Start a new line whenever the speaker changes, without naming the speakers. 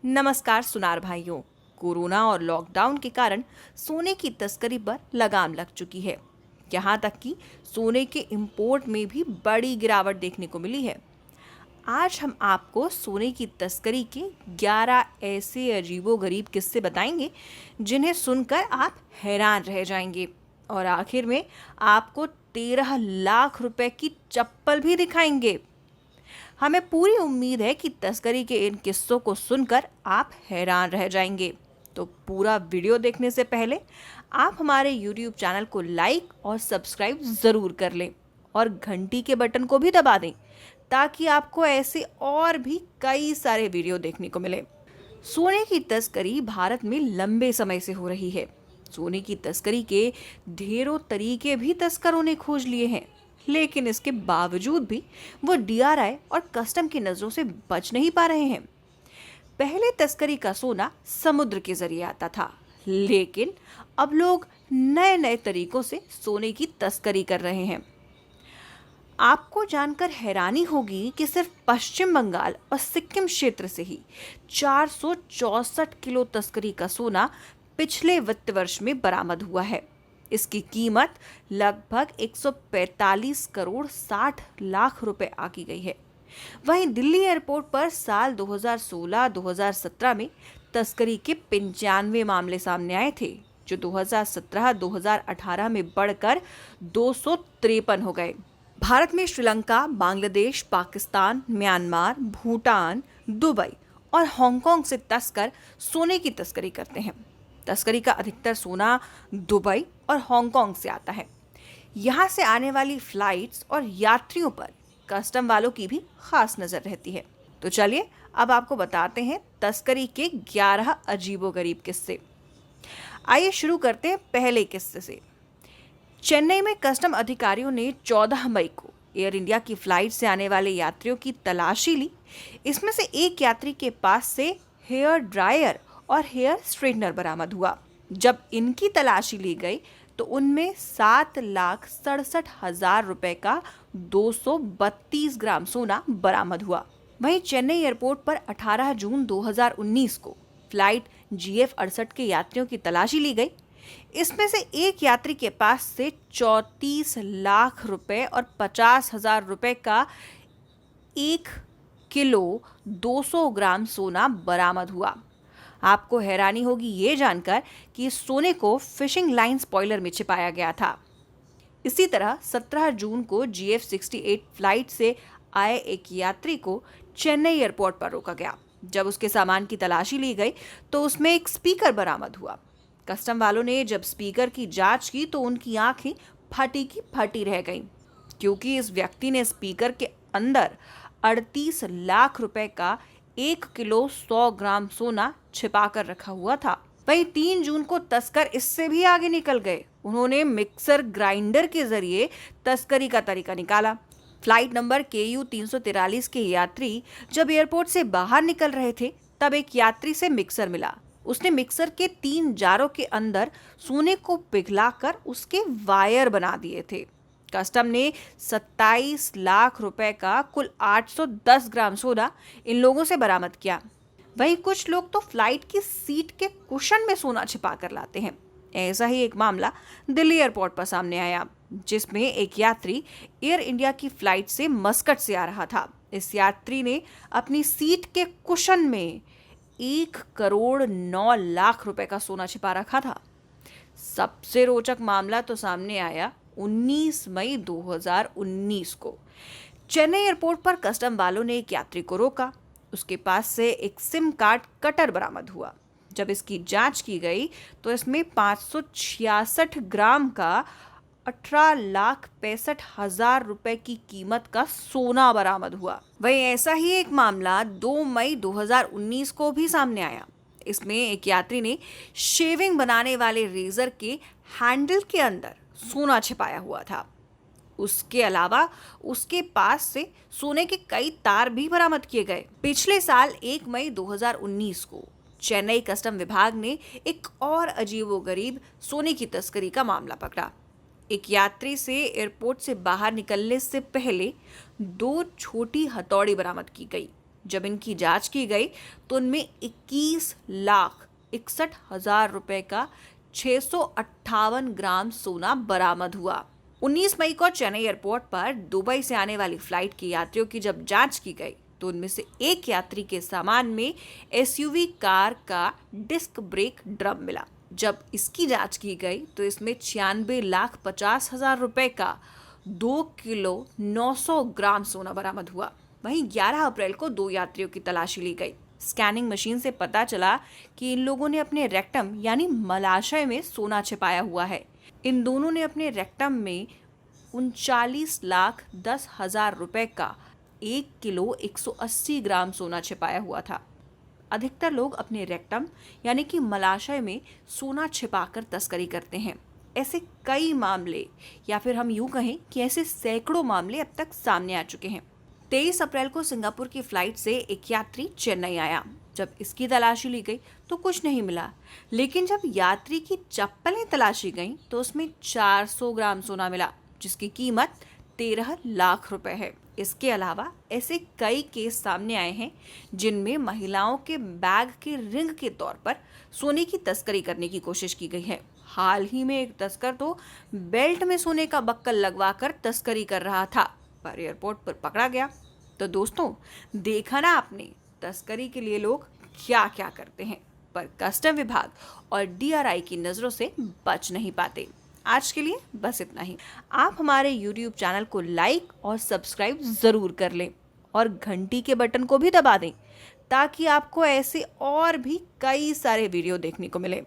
नमस्कार सुनार भाइयों। कोरोना और लॉकडाउन के कारण सोने की तस्करी पर लगाम लग चुकी है। यहाँ तक कि सोने के इंपोर्ट में भी बड़ी गिरावट देखने को मिली है। आज हम आपको सोने की तस्करी के 11 ऐसे अजीबोगरीब किस्से बताएंगे जिन्हें सुनकर आप हैरान रह जाएंगे। और आखिर में आपको 13 लाख रुपए की चप्पल भी दिखाएंगे। हमें पूरी उम्मीद है कि तस्करी के इन किस्सों को सुनकर आप हैरान रह जाएंगे। तो पूरा वीडियो देखने से पहले आप हमारे YouTube चैनल को लाइक और सब्सक्राइब ज़रूर कर लें और घंटी के बटन को भी दबा दें ताकि आपको ऐसे और भी कई सारे वीडियो देखने को मिले। सोने की तस्करी भारत में लंबे समय से हो रही है। सोने की तस्करी के ढेरों तरीके भी तस्करों ने खोज लिए हैं, लेकिन इसके बावजूद भी वो डीआरआई और कस्टम की नजरों से बच नहीं पा रहे हैं। पहले तस्करी का सोना समुद्र के जरिए आता था, लेकिन अब लोग नए नए तरीकों से सोने की तस्करी कर रहे हैं। आपको जानकर हैरानी होगी कि सिर्फ पश्चिम बंगाल और सिक्किम क्षेत्र से ही 464 किलो तस्करी का सोना पिछले वित्त वर्ष में बरामद हुआ है। इसकी कीमत लगभग 145 करोड़ 60 लाख रुपए आकी गई है। वहीं दिल्ली एयरपोर्ट पर साल 2016-2017 में तस्करी के 95 मामले सामने आए थे, जो 2017-2018 में बढ़कर 253 हो गए। भारत में श्रीलंका, बांग्लादेश, पाकिस्तान, म्यांमार, भूटान, दुबई और हांगकांग से तस्कर सोने की तस्करी करते हैं। तस्करी का अधिकतर सोना दुबई और हांगकांग से आता है। यहाँ से आने वाली फ्लाइट्स और यात्रियों पर कस्टम वालों की भी खास नजर रहती है। तो चलिए अब आपको बताते हैं तस्करी के 11 अजीबोगरीब किस्से। आइए शुरू करते हैं पहले किस्से से। चेन्नई में कस्टम अधिकारियों ने 14 मई को एयर इंडिया की फ्लाइट से आने वाले यात्रियों की तलाशी ली। इसमें से एक यात्री के पास से हेयर ड्रायर और हेयर स्ट्रेटनर बरामद हुआ। जब इनकी तलाशी ली गई तो उनमें 7,67,000 रुपए का 232 ग्राम सोना बरामद हुआ। वहीं चेन्नई एयरपोर्ट पर 18 जून 2019 को फ्लाइट GF 68 के यात्रियों की तलाशी ली गई। इसमें से एक यात्री के पास से 34 लाख रुपए और 50,000 रुपए का 1 किलो 200 ग्राम सोना बरामद हुआ। आपको हैरानी होगी ये जानकर कि इस सोने को फिशिंग लाइन स्पॉइलर में छिपाया गया था। इसी तरह 17 जून को GF 68 फ्लाइट से आए एक यात्री को चेन्नई एयरपोर्ट पर रोका गया। जब उसके सामान की तलाशी ली गई तो उसमें एक स्पीकर बरामद हुआ। कस्टम वालों ने जब स्पीकर की जांच की तो उनकी आंखें फटी की फटी रह गईं, क्योंकि इस व्यक्ति ने स्पीकर के अंदर 38 लाख रुपए का 1 किलो 100 ग्राम सोना छिपा कर रखा हुआ था। वहीं 3 जून को तस्कर इससे भी आगे निकल गए। उन्होंने मिक्सर ग्राइंडर के जरिए तस्करी का तरीका निकाला। फ्लाइट नंबर KU 343 के यात्री जब एयरपोर्ट से बाहर निकल रहे थे तब एक यात्री से मिक्सर मिला। उसने मिक्सर के 3 जारों के अंदर सोने को पिघलाकर उसके वायर बना दिए थे। कस्टम ने 27 लाख रुपए का कुल 810 ग्राम सोना इन लोगों से बरामद किया। वहीं कुछ लोग तो फ्लाइट की सीट के कुशन में सोना छिपा कर लाते हैं। ऐसा ही एक मामला दिल्ली एयरपोर्ट पर सामने आया, जिसमें एक यात्री एयर इंडिया की फ्लाइट से मस्कट से आ रहा था। इस यात्री ने अपनी सीट के कुशन में 1 करोड़ 9 लाख रुपए का सोना छिपा रखा था। सबसे रोचक मामला तो सामने आया 19 मई 2019 को। चेन्नई एयरपोर्ट पर कस्टम वालों ने एक यात्री को रोका। उसके पास से एक सिम कार्ड कटर बरामद हुआ। जब इसकी जांच की गई तो इसमें 566 ग्राम का 18,65,000 रुपए की कीमत का सोना बरामद हुआ। वहीं ऐसा ही एक मामला 2 मई 2019 को भी सामने आया। इसमें एक यात्री ने शेविंग बनाने वाले रेजर के हैंडल के अंदर सोना छिपाया हुआ था। उसके अलावा उसके पास से सोने के कई तार भी बरामद किए गए। पिछले साल 1 मई 2019 को चेन्नई कस्टम विभाग ने एक और अजीबोगरीब सोने की तस्करी का मामला पकड़ा। एक यात्री से एयरपोर्ट से बाहर निकलने से पहले 2 छोटी हथौड़ी बरामद की गई। जब इनकी जांच की गई तो उनमें 21,61,000 रुपए का 658 ग्राम सोना बरामद हुआ। 19 मई को चेन्नई एयरपोर्ट पर दुबई से आने वाली फ्लाइट के यात्रियों की जब जांच की गई तो उनमें से एक यात्री के सामान में एसयूवी कार का डिस्क ब्रेक ड्रम मिला। जब इसकी जांच की गई तो इसमें 96,50,000 रुपए का 2 किलो 900 ग्राम सोना बरामद हुआ। वहीं 11 अप्रैल को 2 यात्रियों की तलाशी ली गई। स्कैनिंग मशीन से पता चला कि इन लोगों ने अपने रेक्टम यानी मलाशय में सोना छिपाया हुआ है। इन दोनों ने अपने रेक्टम में 39,10,000 रुपए का 1 किलो 180 ग्राम सोना छिपाया हुआ था। अधिकतर लोग अपने रेक्टम यानी कि मलाशय में सोना छिपाकर तस्करी करते हैं। ऐसे कई मामले या फिर हम यूं कहें कि ऐसे सैकड़ों मामले अब तक सामने आ चुके हैं। 23 अप्रैल को सिंगापुर की फ्लाइट से एक यात्री चेन्नई आया। जब इसकी तलाशी ली गई तो कुछ नहीं मिला, लेकिन जब यात्री की चप्पलें तलाशी गईं तो उसमें 400 ग्राम सोना मिला, जिसकी कीमत 13 लाख रुपए है। इसके अलावा ऐसे कई केस सामने आए हैं जिनमें महिलाओं के बैग के रिंग के तौर पर सोने की तस्करी करने की कोशिश की गई है। हाल ही में एक तस्कर तो बेल्ट में सोने का बक्कल लगवाकर तस्करी कर रहा था, पर एयरपोर्ट पर पकड़ा गया। तो दोस्तों, देखा ना आपने तस्करी के लिए लोग क्या क्या करते हैं, पर कस्टम विभाग और डीआरआई की नजरों से बच नहीं पाते। आज के लिए बस इतना ही। आप हमारे YouTube चैनल को लाइक और सब्सक्राइब जरूर कर लें और घंटी के बटन को भी दबा दें ताकि आपको ऐसे और भी कई सारे वीडियो देखने को मिले।